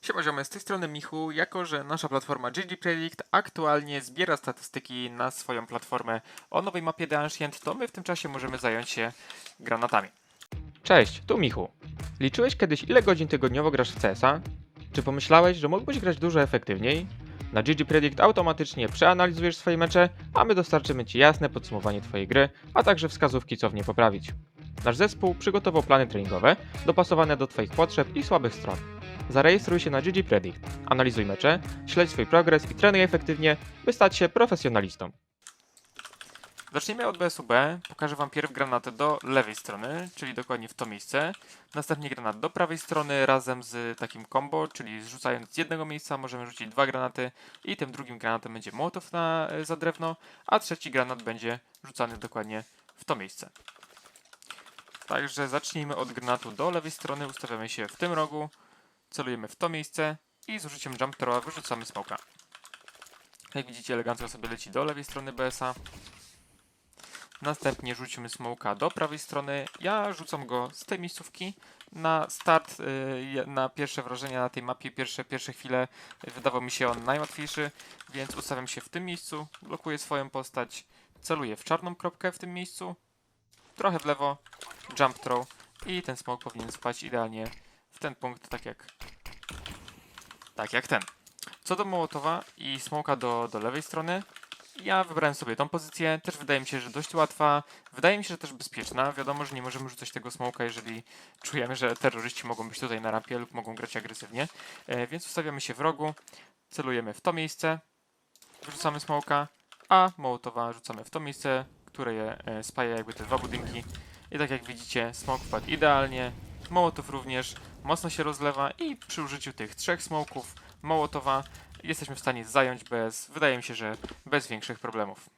Siema ziomy, z tej strony Michu. Jako że nasza platforma GG Predict aktualnie zbiera statystyki na swoją platformę o nowej mapie The Ancient, to my w tym czasie możemy zająć się granatami. Cześć, tu Michu. Liczyłeś kiedyś, ile godzin tygodniowo grasz w CS-a? Czy pomyślałeś, że mógłbyś grać dużo efektywniej? Na GG Predict automatycznie przeanalizujesz swoje mecze, a my dostarczymy Ci jasne podsumowanie Twojej gry, a także wskazówki, co w niej poprawić. Nasz zespół przygotował plany treningowe, dopasowane do Twoich potrzeb i słabych stron. Zarejestruj się na GG Predict, analizuj mecze, śledź swój progres i trenuj efektywnie, by stać się profesjonalistą. Zacznijmy od BSUB. Pokażę Wam pierw granaty do lewej strony, czyli dokładnie w to miejsce. Następnie granat do prawej strony razem z takim combo, czyli zrzucając z jednego miejsca możemy rzucić dwa granaty i tym drugim granatem będzie mołotow za drewno, a trzeci granat będzie rzucany dokładnie w to miejsce. Także zacznijmy od granatu do lewej strony, ustawiamy się w tym rogu, celujemy w to miejsce i z użyciem jump throwa wyrzucamy smoka. Jak widzicie, elegancko sobie leci do lewej strony BS-a. Następnie rzucimy smoka do prawej strony. Ja rzucam go z tej miejscówki. Na start, na pierwsze wrażenia na tej mapie, pierwsze chwile wydawał mi się on najłatwiejszy, więc ustawiam się w tym miejscu, blokuję swoją postać, celuję w czarną kropkę w tym miejscu, trochę w lewo, jump throw i ten smoke powinien spaść idealnie w ten punkt, tak jak ten. Co do Mołotowa i smoka do lewej strony, ja wybrałem sobie tą pozycję, też wydaje mi się, że dość łatwa, wydaje mi się, że też bezpieczna. Wiadomo, że nie możemy rzucać tego smoka, jeżeli czujemy, że terroryści mogą być tutaj na rampie lub mogą grać agresywnie. Więc ustawiamy się w rogu, celujemy w to miejsce, wrzucamy smoka, a Mołotowa rzucamy w to miejsce, które je spaja jakby te dwa budynki. I tak jak widzicie, smok wpadł idealnie, Mołotow również mocno się rozlewa i przy użyciu tych trzech smoków Mołotowa jesteśmy w stanie zająć wydaje mi się, że bez większych problemów.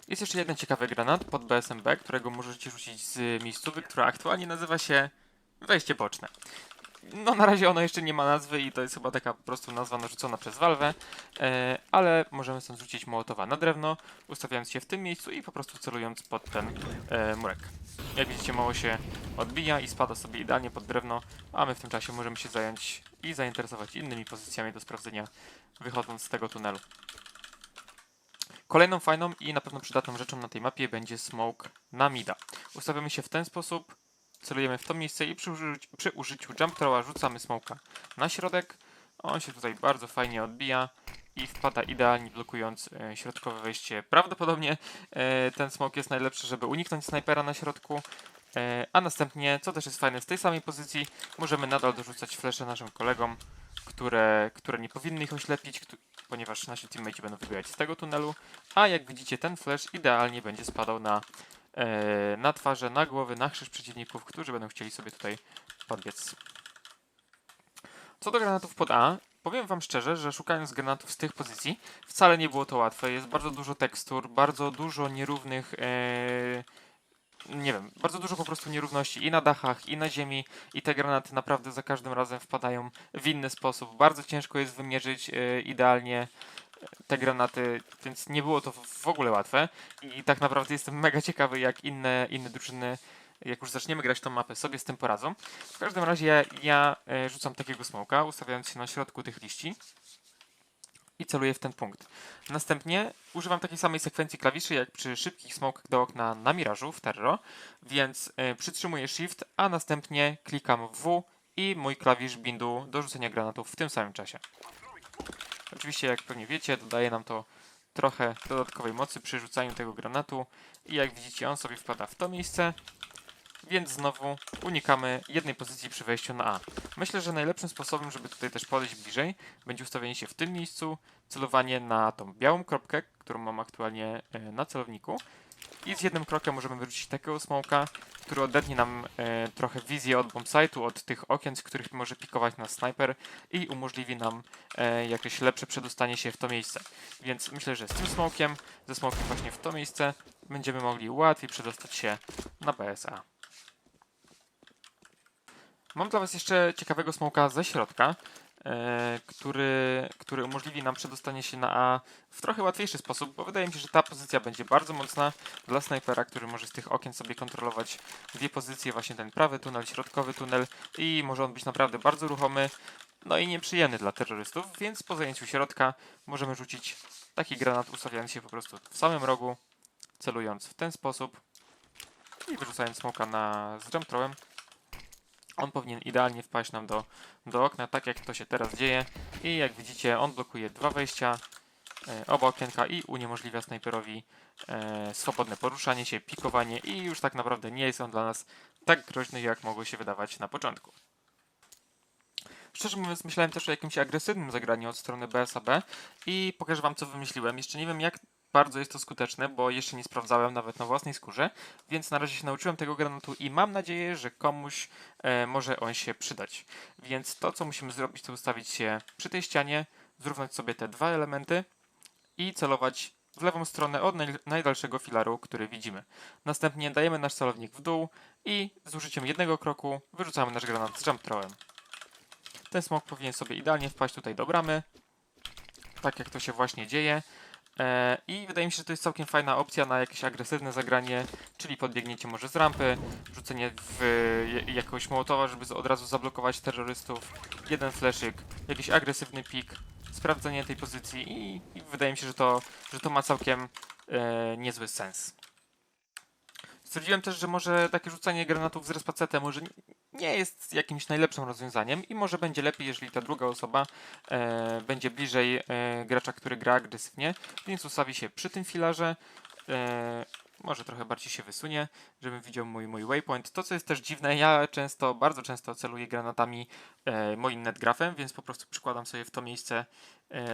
Jest jeszcze jeden ciekawy granat pod BSMB, którego możecie rzucić z miejscowy, która aktualnie nazywa się wejście boczne. No na razie ono jeszcze nie ma nazwy i to jest chyba taka po prostu nazwa narzucona przez Valve, ale możemy stąd rzucić Mołotowa na drewno, ustawiając się w tym miejscu i po prostu celując pod ten murek. Jak widzicie, mało się odbija i spada sobie idealnie pod drewno, a my w tym czasie możemy się zająć i zainteresować innymi pozycjami do sprawdzenia, wychodząc z tego tunelu. Kolejną fajną i na pewno przydatną rzeczą na tej mapie będzie smoke na mida. Ustawiamy się w ten sposób, celujemy w to miejsce i przy użyciu jump throwa rzucamy smoka na środek. On się tutaj bardzo fajnie odbija i wpada idealnie, blokując środkowe wejście. Prawdopodobnie ten smoke jest najlepszy, żeby uniknąć snajpera na środku. A następnie, co też jest fajne, z tej samej pozycji możemy nadal dorzucać flesze naszym kolegom, które nie powinny ich oślepić, ponieważ nasi teammates będą wybierać z tego tunelu. A jak widzicie, ten flash idealnie będzie spadał na twarze, na głowy, na krzyż przeciwników, którzy będą chcieli sobie tutaj podbiec. Co do granatów pod A, powiem Wam szczerze, że szukając granatów z tych pozycji wcale nie było to łatwe. Jest bardzo dużo tekstur, bardzo dużo nierównych, nie wiem, bardzo dużo po prostu nierówności i na dachach, i na ziemi, i te granaty naprawdę za każdym razem wpadają w inny sposób. Bardzo ciężko jest wymierzyć idealnie te granaty, więc nie było to w ogóle łatwe. I tak naprawdę jestem mega ciekawy, jak inne drużyny, jak już zaczniemy grać tą mapę, sobie z tym poradzą. W każdym razie ja rzucam takiego smoka, ustawiając się na środku tych liści i celuję w ten punkt. Następnie używam takiej samej sekwencji klawiszy jak przy szybkich smokach do okna na Mirażu w Terro, więc przytrzymuję Shift, a następnie klikam w W i mój klawisz bindu do rzucenia granatów w tym samym czasie. Oczywiście, jak pewnie wiecie, dodaje nam to trochę dodatkowej mocy przy rzucaniu tego granatu i jak widzicie, on sobie wpada w to miejsce, więc znowu unikamy jednej pozycji przy wejściu na A. Myślę, że najlepszym sposobem, żeby tutaj też podejść bliżej, będzie ustawienie się w tym miejscu, celowanie na tą białą kropkę, którą mam aktualnie na celowniku i z jednym krokiem możemy wyrzucić takiego smoka, który odetnie nam trochę wizję od bombsite'u, od tych okien, z których może pikować nas snajper i umożliwi nam jakieś lepsze przedostanie się w to miejsce. Więc myślę, że z tym smokiem, ze smokiem właśnie w to miejsce, będziemy mogli łatwiej przedostać się na BSA. Mam dla Was jeszcze ciekawego smoka ze środka. który umożliwi nam przedostanie się na A w trochę łatwiejszy sposób, bo wydaje mi się, że ta pozycja będzie bardzo mocna dla snajpera, który może z tych okien sobie kontrolować dwie pozycje, właśnie ten prawy tunel, środkowy tunel i może on być naprawdę bardzo ruchomy, no i nieprzyjemny dla terrorystów, więc po zajęciu środka możemy rzucić taki granat, ustawiając się po prostu w samym rogu, celując w ten sposób i wyrzucając smoka z jump throwem. On powinien idealnie wpaść nam do okna, tak jak to się teraz dzieje. I jak widzicie, on blokuje dwa wejścia, oba okienka i uniemożliwia snajperowi swobodne poruszanie się, pikowanie i już tak naprawdę nie jest on dla nas tak groźny, jak mogło się wydawać na początku. Szczerze mówiąc, myślałem też o jakimś agresywnym zagraniu od strony BSAB i pokażę wam, co wymyśliłem. Jeszcze nie wiem, jak bardzo jest to skuteczne, bo jeszcze nie sprawdzałem nawet na własnej skórze, więc na razie się nauczyłem tego granatu i mam nadzieję, że komuś może on się przydać. Więc to, co musimy zrobić, to ustawić się przy tej ścianie, zrównać sobie te dwa elementy i celować w lewą stronę od najdalszego filaru, który widzimy. Następnie dajemy nasz celownik w dół i z użyciem jednego kroku wyrzucamy nasz granat z jump throwem. Ten smok powinien sobie idealnie wpaść tutaj do bramy, tak jak to się właśnie dzieje. I wydaje mi się, że to jest całkiem fajna opcja na jakieś agresywne zagranie, czyli podbiegnięcie może z rampy, rzucenie jakiegoś mołotowa, żeby od razu zablokować terrorystów, jeden fleszyk, jakiś agresywny pik, sprawdzenie tej pozycji i wydaje mi się, że to ma całkiem niezły sens. Stwierdziłem też, że może takie rzucanie granatów z respacetem może nie jest jakimś najlepszym rozwiązaniem i może będzie lepiej, jeżeli ta druga osoba będzie bliżej gracza, który gra agresywnie, więc ustawi się przy tym filarze, może trochę bardziej się wysunie, żebym widział mój waypoint. To, co jest też dziwne, ja bardzo często celuję granatami moim netgrafem, więc po prostu przykładam sobie w to miejsce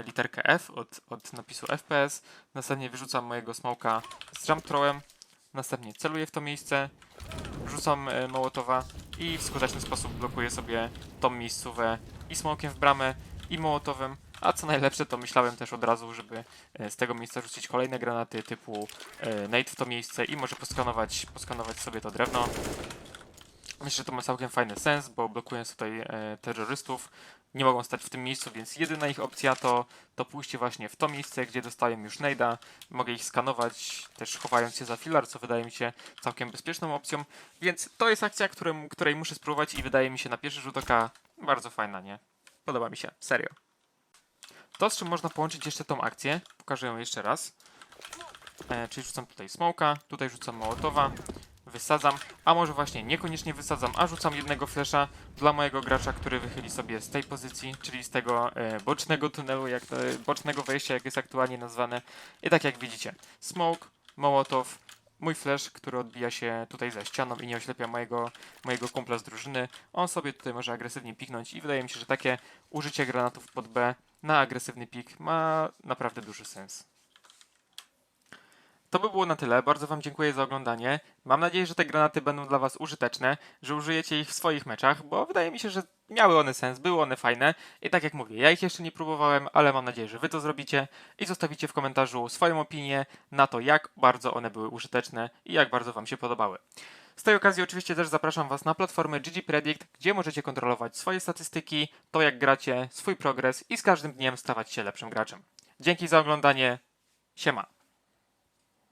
literkę F od napisu FPS, następnie wyrzucam mojego smoka z jump throwem, następnie celuję w to miejsce, rzucam mołotowa i w skuteczny sposób blokuję sobie tą miejscówę i smokiem w bramę i mołotowem, a co najlepsze to myślałem też od razu, żeby z tego miejsca rzucić kolejne granaty typu nade w to miejsce i może poskanować sobie to drewno. Myślę, że to ma całkiem fajny sens, bo blokując tutaj terrorystów, nie mogą stać w tym miejscu, więc jedyna ich opcja to pójście właśnie w to miejsce, gdzie dostają już nade'a. Mogę ich skanować, też chowając się za filar, co wydaje mi się całkiem bezpieczną opcją. Więc to jest akcja, której muszę spróbować i wydaje mi się na pierwszy rzut oka bardzo fajna, nie? Podoba mi się, serio. To, z czym można połączyć jeszcze tą akcję, pokażę ją jeszcze raz. Czyli rzucam tutaj smoka, tutaj rzucam mołotowa, wysadzam, a może właśnie niekoniecznie wysadzam, a rzucam jednego flesza dla mojego gracza, który wychyli sobie z tej pozycji, czyli z tego bocznego tunelu, bocznego wejścia, jak jest aktualnie nazwane. I tak jak widzicie, smoke, mołotow, mój flash, który odbija się tutaj za ścianą i nie oślepia mojego kumpla z drużyny. On sobie tutaj może agresywnie piknąć i wydaje mi się, że takie użycie granatów pod B na agresywny pik ma naprawdę duży sens. To by było na tyle. Bardzo Wam dziękuję za oglądanie. Mam nadzieję, że te granaty będą dla Was użyteczne, że użyjecie ich w swoich meczach, bo wydaje mi się, że miały one sens, były one fajne. I tak jak mówię, ja ich jeszcze nie próbowałem, ale mam nadzieję, że Wy to zrobicie i zostawicie w komentarzu swoją opinię na to, jak bardzo one były użyteczne i jak bardzo Wam się podobały. Z tej okazji oczywiście też zapraszam Was na platformę GG Predict, gdzie możecie kontrolować swoje statystyki, to jak gracie, swój progres i z każdym dniem stawać się lepszym graczem. Dzięki za oglądanie. Siema.